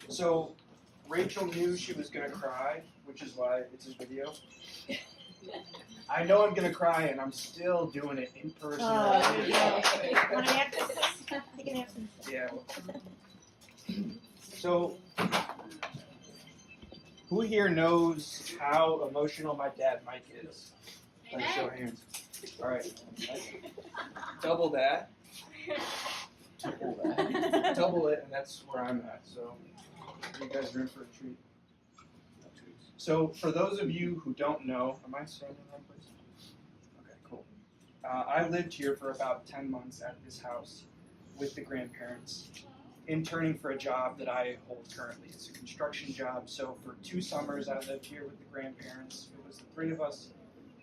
So Rachel knew she was going to cry, which is why it's a video. I know I'm going to cry, and I'm still doing it in person. Oh, there you go. Want an absence? Take an absence. Yeah. So, who here knows how emotional my dad Mike is? Let's show of hands. All right. Double that. Double it, and that's where I'm at. So, you guys are in for a treat. So, for those of you who don't know, am I standing in the right place? Okay, cool. I lived here for about 10 months at this house with the grandparents, interning for a job that I hold currently. It's a construction job. So, for 2 summers, I lived here with the grandparents. It was the 3 of us.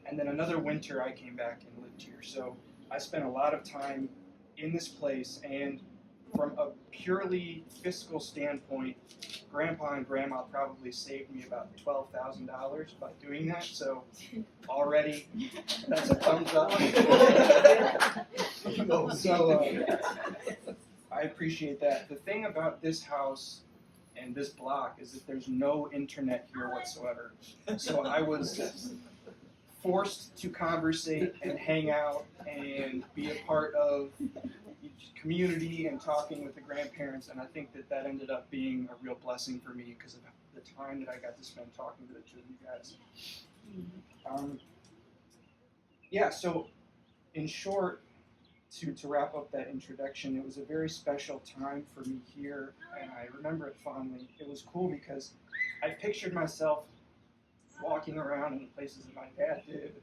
And then another winter, I came back and lived here. So, I spent a lot of time in this place, and from a purely fiscal standpoint, Grandpa and Grandma probably saved me about $12,000 by doing that. So already, that's a thumbs up. So I appreciate that. The thing about this house and this block is that there's no internet here whatsoever. So I was forced to conversate and hang out and be a part of community and talking with the grandparents, and I think that ended up being a real blessing for me because of the time that I got to spend talking to the 2 of you guys. Yeah, so in short, to wrap up that introduction, it was a very special time for me here, and I remember it fondly. It was cool because I pictured myself walking around in the places that my dad did,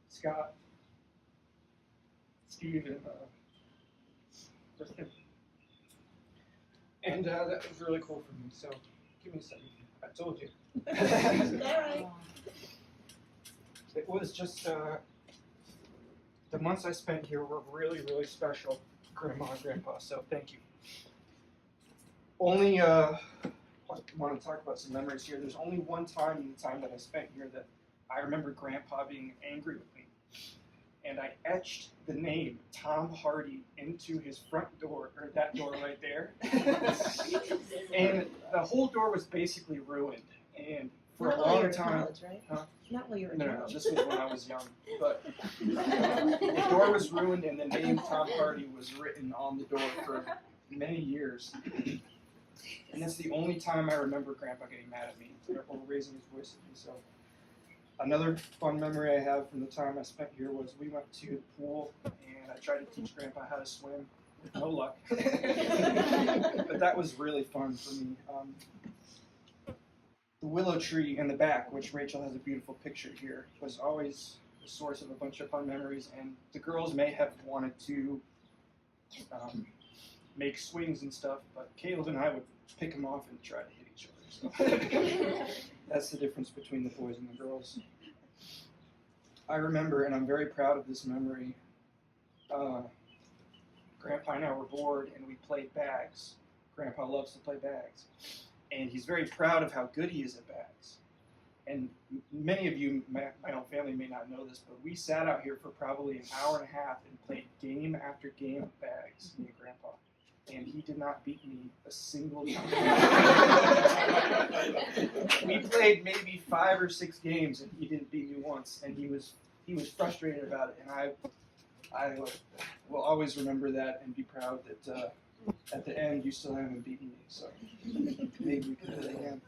Scott, Steve, and and that was really cool for me. So give me a second. I told you. It was just the months I spent here were really, really special, Grandma and Grandpa. So thank you. Only I want to talk about some memories here. There's only one time in the time that I spent here that I remember Grandpa being angry with me. And I etched the name Tom Hardy into his front door, or that door right there. And the whole door was basically ruined. And for a long time, college, right? Huh? Not while you were in No, college. this was when I was young. But the door was ruined, and the name Tom Hardy was written on the door for many years. And that's the only time I remember Grandpa getting mad at me or raising his voice at me. So. Another fun memory I have from the time I spent here was we went to the pool and I tried to teach Grandpa how to swim with no luck. But that was really fun for me. The willow tree in the back, which Rachel has a beautiful picture here, was always the source of a bunch of fun memories, and the girls may have wanted to make swings and stuff, but Caleb and I would pick them off and try to hit each other. So. That's the difference between the boys and the girls. I remember, and I'm very proud of this memory, Grandpa and I were bored and we played bags. Grandpa loves to play bags. And he's very proud of how good he is at bags. And many of you, my own family may not know this, but we sat out here for probably an hour and a half and played game after game of bags, me and Grandpa. And he did not beat me a single time. We played maybe 5 or 6 games, and he didn't beat me once. And he was frustrated about it. And I will always remember that and be proud that at the end you still haven't beaten me. So maybe we can do it again.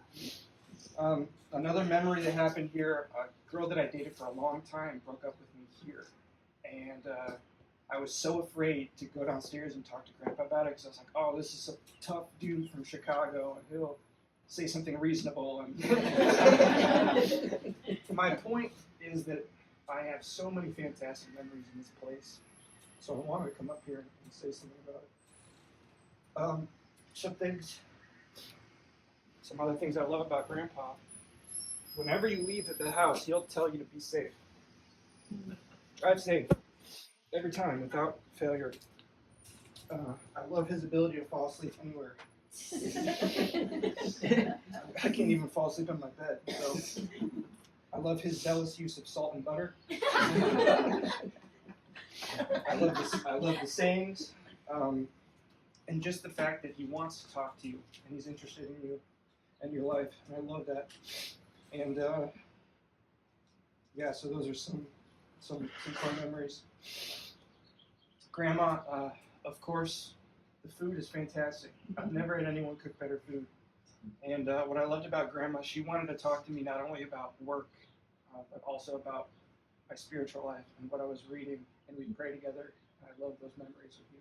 Another memory that happened here: a girl that I dated for a long time broke up with me here, and. I was so afraid to go downstairs and talk to Grandpa about it because I was like, oh, this is a tough dude from Chicago, and he'll say something reasonable. And my point is that I have so many fantastic memories in this place, so I wanted to come up here and say something about it. Some other things I love about Grandpa. Whenever you leave the house, he'll tell you to be safe. Drive safe. Every time, without failure. I love his ability to fall asleep anywhere. I can't even fall asleep in my bed. So I love his zealous use of salt and butter. I love the sayings. and just the fact that he wants to talk to you and he's interested in you and your life, and I love that. And yeah, so those are some core memories. Grandma, of course, the food is fantastic. I've never had anyone cook better food. And what I loved about Grandma, she wanted to talk to me not only about work, but also about my spiritual life and what I was reading, and we'd pray together. I love those memories with you.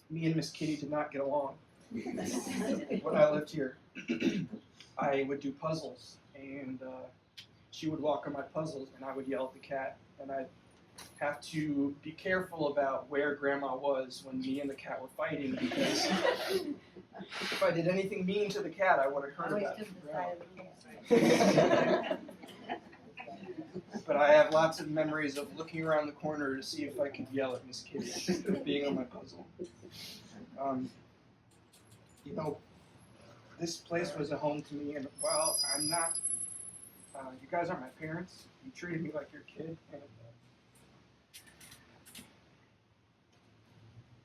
Me and Miss Kitty did not get along. When I lived here, I would do puzzles, and she would walk on my puzzles, and I would yell at the cat, and I'd have to be careful about where Grandma was when me and the cat were fighting, because if I did anything mean to the cat, I would have heard about it. But I have lots of memories of looking around the corner to see if I could yell at Miss Kitty for being on my puzzle. You know, this place was a home to me, and while I'm not, you guys aren't my parents, you treated me like your kid, and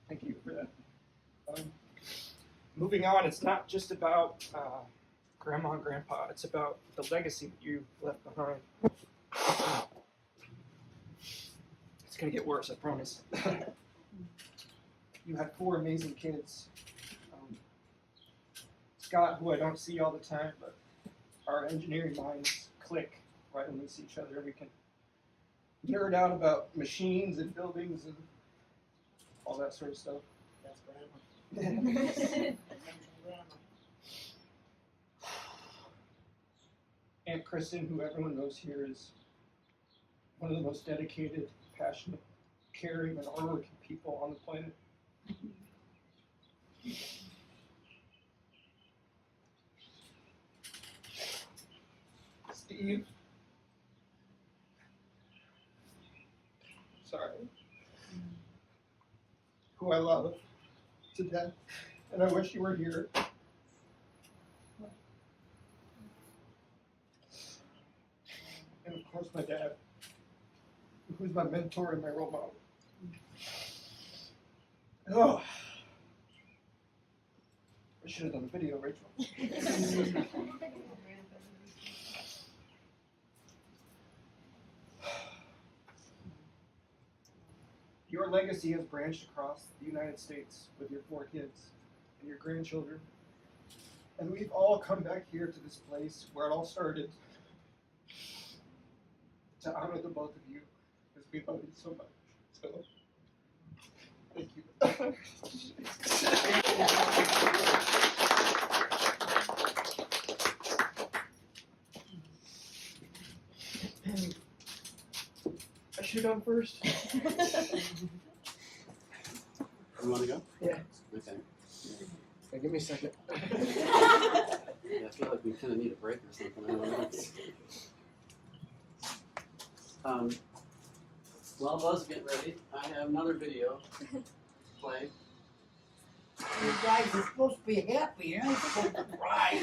thank you for that. Moving on, it's not just about Grandma and Grandpa, it's about the legacy that you left behind. It's going to get worse, I promise. You had 4 amazing kids. Scott, who I don't see all the time, but our engineering minds click right when we see each other. We can nerd out about machines and buildings and all that sort of stuff. That's Grandma. Aunt Kristen, who everyone knows here, is one of the most dedicated, passionate, caring, and hardworking people on the planet. Steve. Sorry. Who I love to death, and I wish you were here. And of course my dad, who's my mentor and my role model. Oh, I should have done a video, Rachel. Your legacy has branched across the United States with your 4 kids and your grandchildren. And we've all come back here to this place where it all started to honor the both of you, because we love you so much. So, thank you. I should have gone first. You want to go? Yeah. Okay. Okay, give me a second. Yeah, I feel like we kind of need a break or something. I don't know. While Buzz get ready, I have another video to play. You guys are supposed to be happy, you're not supposed to cry.